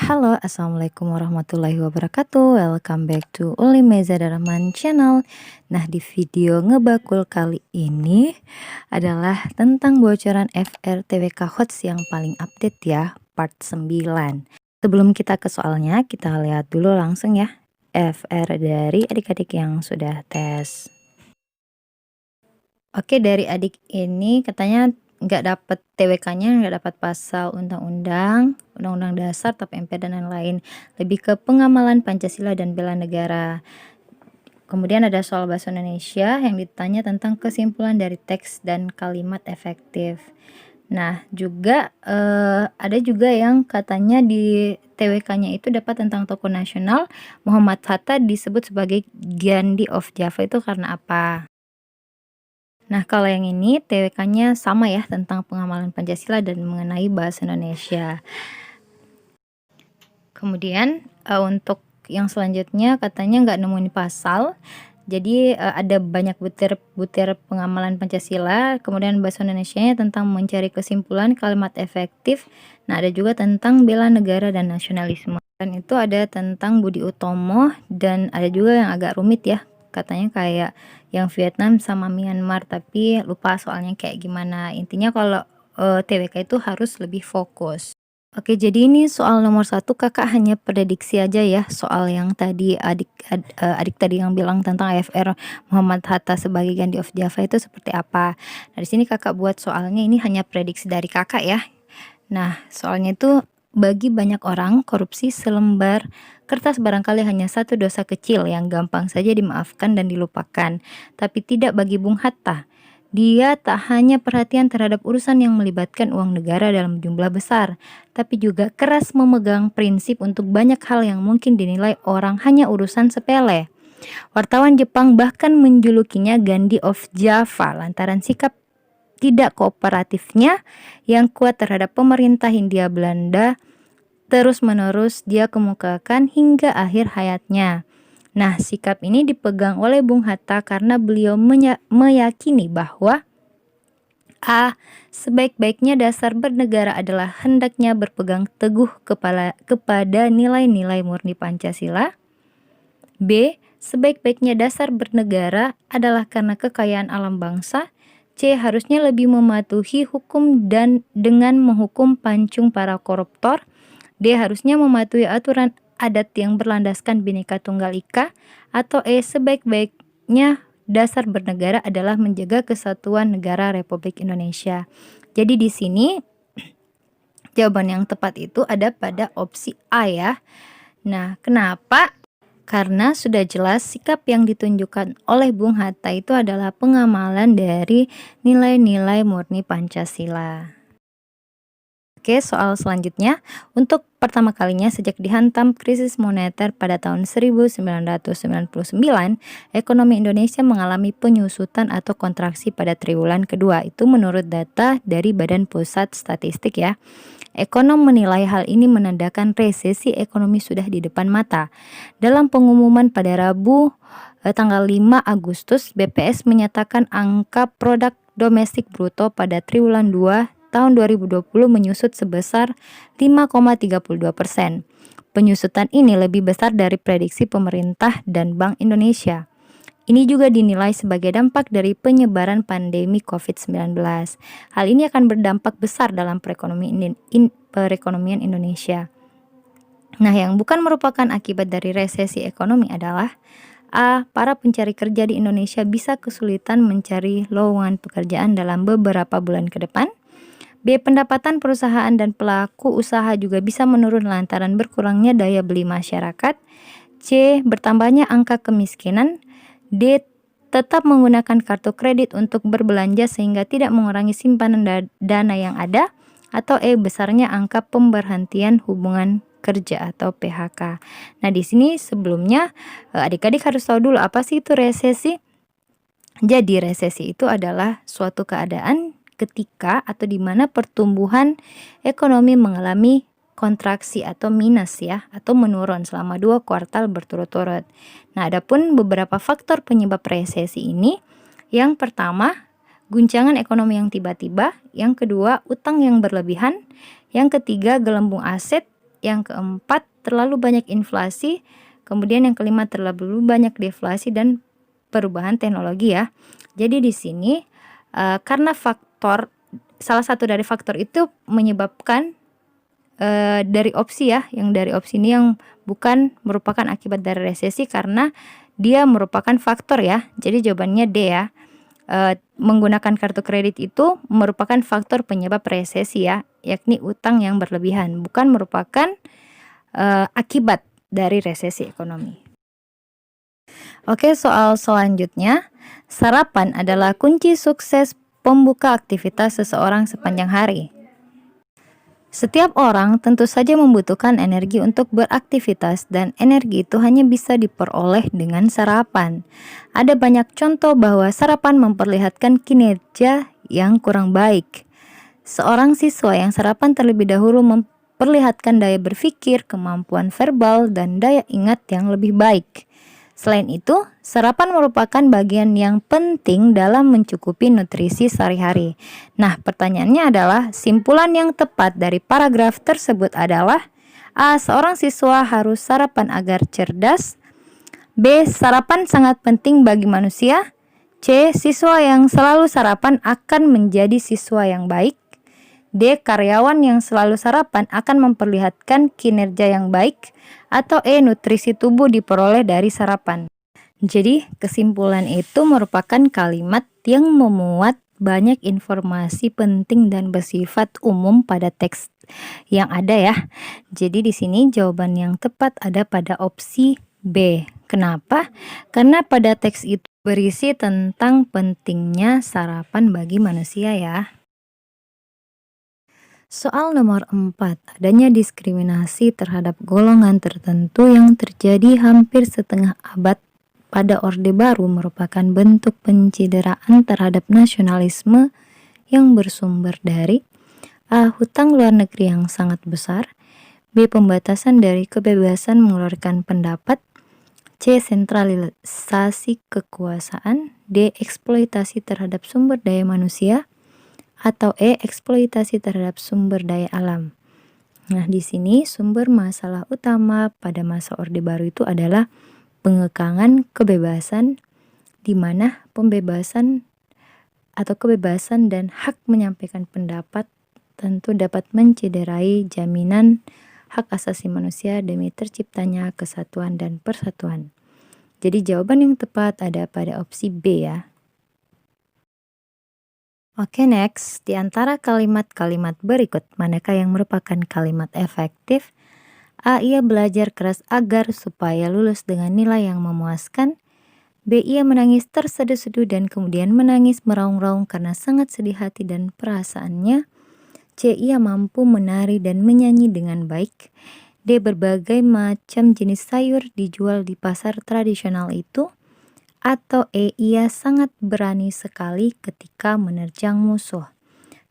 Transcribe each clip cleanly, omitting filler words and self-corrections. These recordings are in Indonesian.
Halo, assalamualaikum warahmatullahi wabarakatuh. Welcome back to Uli Meza Darahman channel. Nah, di video ngebakul kali ini adalah tentang bocoran FRTWK HOTS yang paling update ya, part 9. Sebelum kita ke soalnya, kita lihat dulu langsung ya FR dari adik-adik yang sudah tes. Oke, dari adik ini katanya nggak dapat TWK-nya, nggak dapat pasal undang-undang dasar, TAP MPR dan lain-lain. Lebih ke pengamalan Pancasila dan bela negara. Kemudian ada soal bahasa Indonesia yang ditanya tentang kesimpulan dari teks dan kalimat efektif. Nah, juga ada juga yang katanya di TWK-nya itu dapat tentang tokoh nasional Muhammad Hatta disebut sebagai Gandhi of Java itu karena apa? Nah, kalau yang ini TWK-nya sama ya tentang pengamalan Pancasila dan mengenai bahasa Indonesia. Kemudian untuk yang selanjutnya katanya nggak nemuin pasal. Jadi ada banyak butir-butir pengamalan Pancasila, kemudian bahasa Indonesianya tentang mencari kesimpulan kalimat efektif. Nah, ada juga tentang bela negara dan nasionalisme. Dan itu ada tentang Budi Utomo dan ada juga yang agak rumit ya. Katanya kayak yang Vietnam sama Myanmar, tapi lupa soalnya kayak gimana. Intinya kalau TWK itu harus lebih fokus. Oke, jadi ini soal nomor 1 Kakak hanya prediksi aja ya, soal yang tadi adik tadi yang bilang tentang AFR Muhammad Hatta sebagai Gandhi of Java itu seperti apa. Nah, di sini Kakak buat soalnya ini hanya prediksi dari Kakak ya. Nah, soalnya itu bagi banyak orang korupsi selembar kertas barangkali hanya satu dosa kecil yang gampang saja dimaafkan dan dilupakan, tapi tidak bagi Bung Hatta. Dia tak hanya perhatian terhadap urusan yang melibatkan uang negara dalam jumlah besar, tapi juga keras memegang prinsip untuk banyak hal yang mungkin dinilai orang hanya urusan sepele. Wartawan Jepang bahkan menjulukinya Gandhi of Java lantaran sikap tidak kooperatifnya yang kuat terhadap pemerintah Hindia Belanda terus-menerus dia kemukakan hingga akhir hayatnya. Nah, sikap ini dipegang oleh Bung Hatta karena beliau meyakini bahwa sebaik-baiknya dasar bernegara adalah hendaknya berpegang teguh kepada nilai-nilai murni Pancasila. B. Sebaik-baiknya dasar bernegara adalah karena kekayaan alam bangsa. C. Harusnya lebih mematuhi hukum dan dengan menghukum pancung para koruptor. D. Harusnya mematuhi aturan adat yang berlandaskan Bhinneka Tunggal Ika. Atau E. Sebaik-baiknya dasar bernegara adalah menjaga kesatuan negara Republik Indonesia. Jadi di sini jawaban yang tepat itu ada pada opsi A ya. Nah, kenapa? Karena sudah jelas sikap yang ditunjukkan oleh Bung Hatta itu adalah pengamalan dari nilai-nilai murni Pancasila. Oke, soal selanjutnya. Untuk pertama kalinya sejak dihantam krisis moneter pada tahun 1999, ekonomi Indonesia mengalami penyusutan atau kontraksi pada triwulan kedua. Itu menurut data dari Badan Pusat Statistik ya. Ekonom menilai hal ini menandakan resesi ekonomi sudah di depan mata. Dalam pengumuman pada Rabu tanggal 5 Agustus, BPS menyatakan angka produk domestik bruto pada triwulan 2 tahun 2020 menyusut sebesar 5,32%. Penyusutan ini lebih besar dari prediksi pemerintah dan Bank Indonesia. Ini juga dinilai sebagai dampak dari penyebaran pandemi COVID-19. Hal ini akan berdampak besar dalam perekonomian Indonesia. Nah, yang bukan merupakan akibat dari resesi ekonomi adalah A. Para pencari kerja di Indonesia bisa kesulitan mencari lowongan pekerjaan dalam beberapa bulan ke depan. B. Pendapatan perusahaan dan pelaku usaha juga bisa menurun lantaran berkurangnya daya beli masyarakat. C. Bertambahnya angka kemiskinan. D. Tetap menggunakan kartu kredit untuk berbelanja sehingga tidak mengurangi simpanan dana yang ada. Atau E. Besarnya angka pemberhentian hubungan kerja atau PHK. Nah, di sini sebelumnya adik-adik harus tahu dulu apa sih itu resesi. Jadi resesi itu adalah suatu keadaan ketika atau di mana pertumbuhan ekonomi mengalami kontraksi atau minus ya, atau menurun selama 2 kuartal berturut-turut. Nah, adapun beberapa faktor penyebab resesi ini, yang pertama, guncangan ekonomi yang tiba-tiba, yang kedua, utang yang berlebihan, yang ketiga, gelembung aset, yang keempat terlalu banyak inflasi, kemudian yang kelima terlalu banyak deflasi dan perubahan teknologi ya. Jadi di sini, karena salah satu dari faktor itu menyebabkan, dari opsi ya, yang dari opsi ini yang bukan merupakan akibat dari resesi karena dia merupakan faktor ya. Jadi jawabannya D ya. Menggunakan kartu kredit itu merupakan faktor penyebab resesi ya, yakni utang yang berlebihan, bukan merupakan, akibat dari resesi ekonomi. Oke, soal selanjutnya, sarapan adalah kunci sukses pembuka aktivitas seseorang sepanjang hari. Setiap orang tentu saja membutuhkan energi untuk beraktivitas dan energi itu hanya bisa diperoleh dengan sarapan. Ada banyak contoh bahwa sarapan memperlihatkan kinerja yang kurang baik. Seorang siswa yang sarapan terlebih dahulu memperlihatkan daya berpikir, kemampuan verbal, dan daya ingat yang lebih baik. Selain itu, sarapan merupakan bagian yang penting dalam mencukupi nutrisi sehari-hari. Nah, pertanyaannya adalah, simpulan yang tepat dari paragraf tersebut adalah A. Seorang siswa harus sarapan agar cerdas. B. Sarapan sangat penting bagi manusia. C. Siswa yang selalu sarapan akan menjadi siswa yang baik. D. Karyawan yang selalu sarapan akan memperlihatkan kinerja yang baik. Atau E. Nutrisi tubuh diperoleh dari sarapan. Jadi kesimpulan itu merupakan kalimat yang memuat banyak informasi penting dan bersifat umum pada teks yang ada ya. Jadi di sini jawaban yang tepat ada pada opsi B. Kenapa? Karena pada teks itu berisi tentang pentingnya sarapan bagi manusia ya. Soal nomor 4, adanya diskriminasi terhadap golongan tertentu yang terjadi hampir setengah abad pada Orde Baru merupakan bentuk pencideraan terhadap nasionalisme yang bersumber dari A. Hutang luar negeri yang sangat besar. B. Pembatasan dari kebebasan mengeluarkan pendapat. C. Sentralisasi kekuasaan. D. Eksploitasi terhadap sumber daya manusia. Atau E. Eksploitasi terhadap sumber daya alam. Nah, di sini sumber masalah utama pada masa Orde Baru itu adalah pengekangan kebebasan, di mana pembebasan atau kebebasan dan hak menyampaikan pendapat tentu dapat mencederai jaminan hak asasi manusia demi terciptanya kesatuan dan persatuan. Jadi jawaban yang tepat ada pada opsi B ya. Oke, next. Di antara kalimat-kalimat berikut, manakah yang merupakan kalimat efektif? A. Ia belajar keras agar supaya lulus dengan nilai yang memuaskan. B. Ia menangis terseduh-seduh dan kemudian menangis meraung-raung karena sangat sedih hati dan perasaannya. C. Ia mampu menari dan menyanyi dengan baik. D. Berbagai macam jenis sayur dijual di pasar tradisional itu. Atau E. Ia sangat berani sekali ketika menerjang musuh.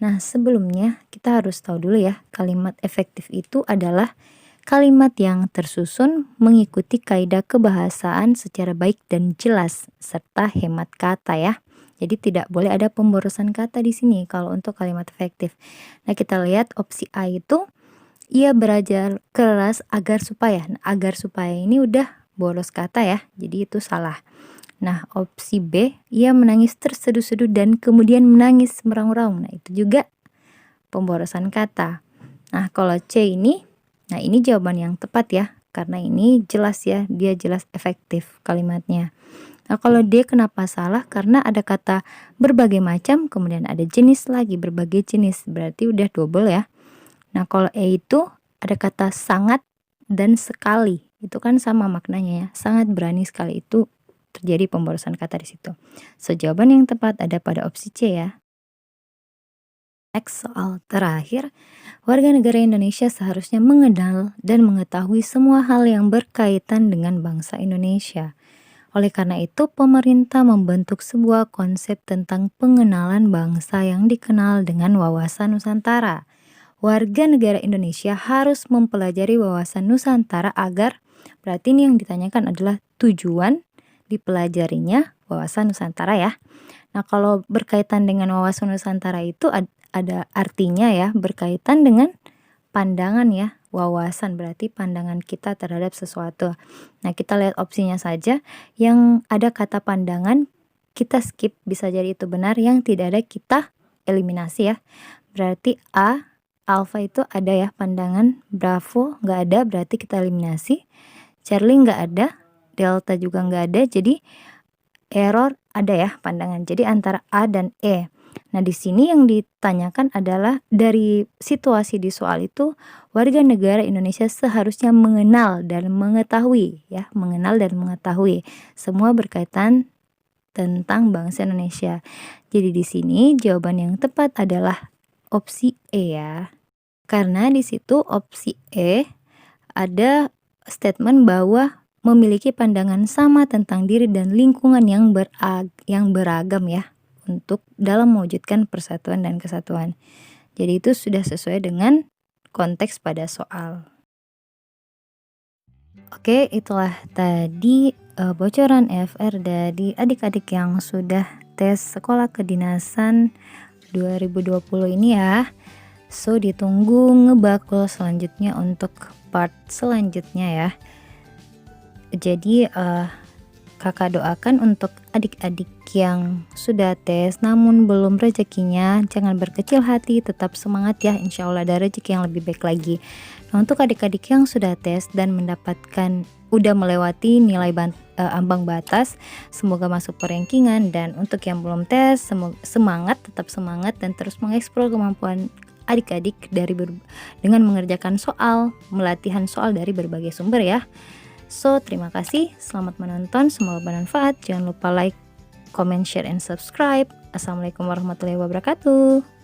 Nah, sebelumnya kita harus tahu dulu ya, kalimat efektif itu adalah kalimat yang tersusun mengikuti kaidah kebahasaan secara baik dan jelas serta hemat kata ya. Jadi tidak boleh ada pemborosan kata di sini kalau untuk kalimat efektif. Nah, kita lihat opsi A itu ia belajar keras agar supaya. Nah, agar supaya ini udah boros kata ya. Jadi itu salah. Nah, opsi B, ia menangis terseduh-seduh dan kemudian menangis meraung-raung. Nah, itu juga pemborosan kata. Nah, kalau C ini, nah ini jawaban yang tepat ya. Karena ini jelas ya, dia jelas efektif kalimatnya. Nah, kalau D kenapa salah? Karena ada kata berbagai macam, kemudian ada jenis lagi, berbagai jenis. Berarti udah double ya. Nah, kalau E itu ada kata sangat dan sekali. Itu kan sama maknanya ya. Sangat berani sekali itu terjadi pemborosan kata di situ. So, jawaban yang tepat ada pada opsi C ya. Next, soal terakhir. Warga negara Indonesia seharusnya mengenal dan mengetahui semua hal yang berkaitan dengan bangsa Indonesia. Oleh karena itu, pemerintah membentuk sebuah konsep tentang pengenalan bangsa yang dikenal dengan wawasan Nusantara. Warga negara Indonesia harus mempelajari wawasan Nusantara agar, berarti ini yang ditanyakan adalah tujuan dipelajarinya wawasan Nusantara ya. Nah, kalau berkaitan dengan wawasan Nusantara itu ada artinya ya, berkaitan dengan pandangan ya, wawasan, berarti pandangan kita terhadap sesuatu. Nah, kita lihat opsinya saja, yang ada kata pandangan kita skip, bisa jadi itu benar, yang tidak ada kita eliminasi ya. Berarti A, Alfa itu ada ya pandangan, Bravo nggak ada berarti kita eliminasi, Charlie nggak ada, Delta juga nggak ada, jadi error ada ya pandangan. Jadi antara A dan E. Nah, di sini yang ditanyakan adalah dari situasi di soal itu, warga negara Indonesia seharusnya mengenal dan mengetahui ya, mengenal dan mengetahui semua berkaitan tentang bangsa Indonesia. Jadi di sini jawaban yang tepat adalah opsi E ya. Karena di situ opsi E ada statement bahwa memiliki pandangan sama tentang diri dan lingkungan yang beragam ya, untuk dalam mewujudkan persatuan dan kesatuan. Jadi itu sudah sesuai dengan konteks pada soal. Oke, itulah tadi bocoran EFR dari adik-adik yang sudah tes sekolah kedinasan 2020 ini ya. So, ditunggu ngebakul selanjutnya untuk part selanjutnya ya. Jadi kakak doakan untuk adik-adik yang sudah tes namun belum rezekinya, jangan berkecil hati, tetap semangat ya, insya Allah ada rezeki yang lebih baik lagi. Nah, untuk adik-adik yang sudah tes dan mendapatkan udah melewati nilai ambang batas, semoga masuk perankingan. Dan untuk yang belum tes, semangat, tetap semangat dan terus mengeksplor kemampuan adik-adik dengan mengerjakan soal, melatihan soal dari berbagai sumber ya. So, terima kasih, selamat menonton, semoga bermanfaat. Jangan lupa like, comment, share, and subscribe. Assalamualaikum warahmatullahi wabarakatuh.